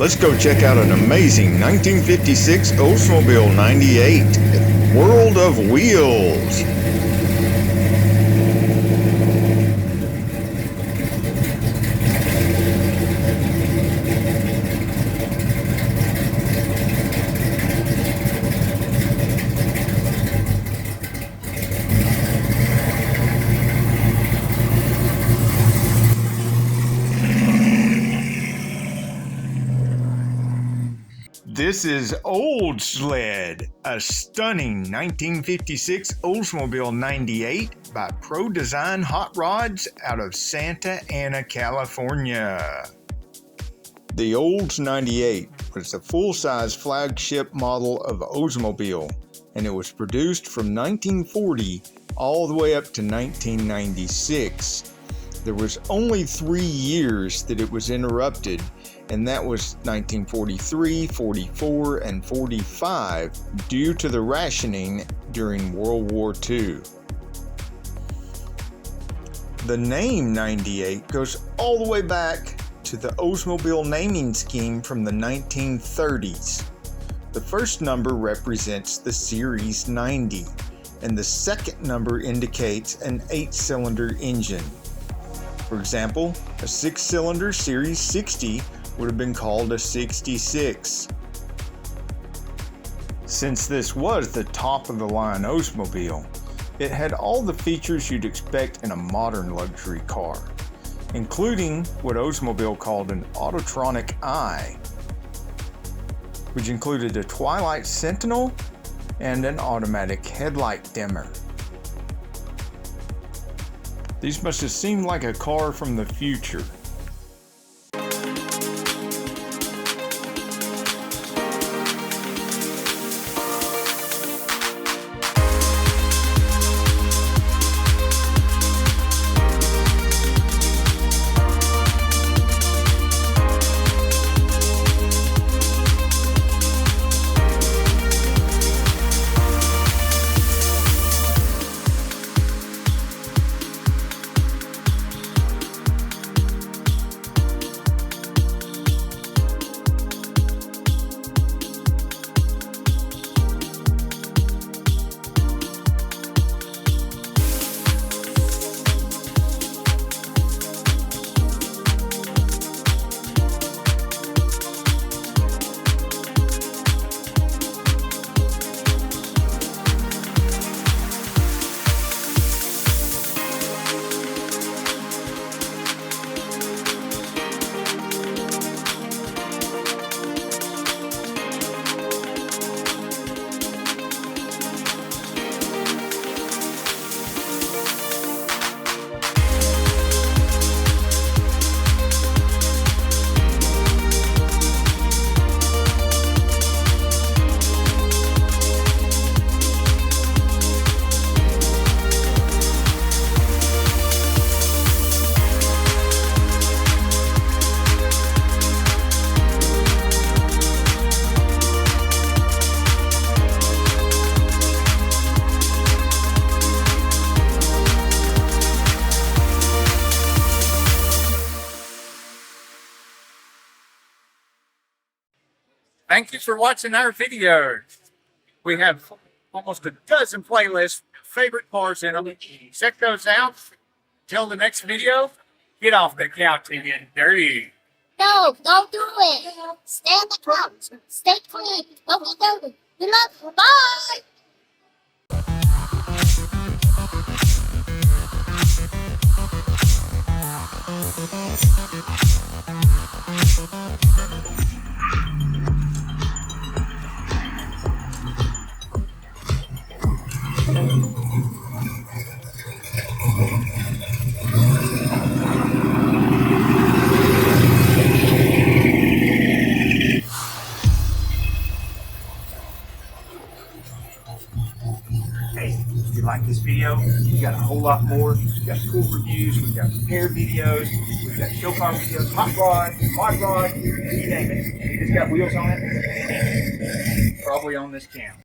Let's go check out an amazing 1956 Oldsmobile 98 World of Wheels. This is Old Sled, a stunning 1956 Oldsmobile 98 by Pro Design Hot Rods out of Santa Ana, California. The Olds 98 was the full-size flagship model of Oldsmobile, and it was produced from 1940 all the way up to 1996. There was only 3 years that it was interrupted, and that was 1943, 44, and 45 due to the rationing during World War II. The name 98 goes all the way back to the Oldsmobile naming scheme from the 1930s. The first number represents the Series 90, and the second number indicates an 8-cylinder engine. For example, a 6-cylinder Series 60 would have been called a 66. Since this was the top of the line Oldsmobile, it had all the features you'd expect in a modern luxury car, including what Oldsmobile called an Autotronic Eye, which included a Twilight Sentinel and an automatic headlight dimmer. These must have seemed like a car from the future. Thank you for watching our videos. We have almost a dozen playlists, favorite cars in them. Check those out. Till the next video, get off the couch and get dirty. No, don't do it. Stay on the couch. Stay clean. Don't get dirty. Good luck. Bye. Hey, if you like this video, we got a whole lot more. We've got cool reviews, we've got repair videos, we've got show car videos, hot rod, mod rod, you name it. It's got wheels on it. Probably on this channel.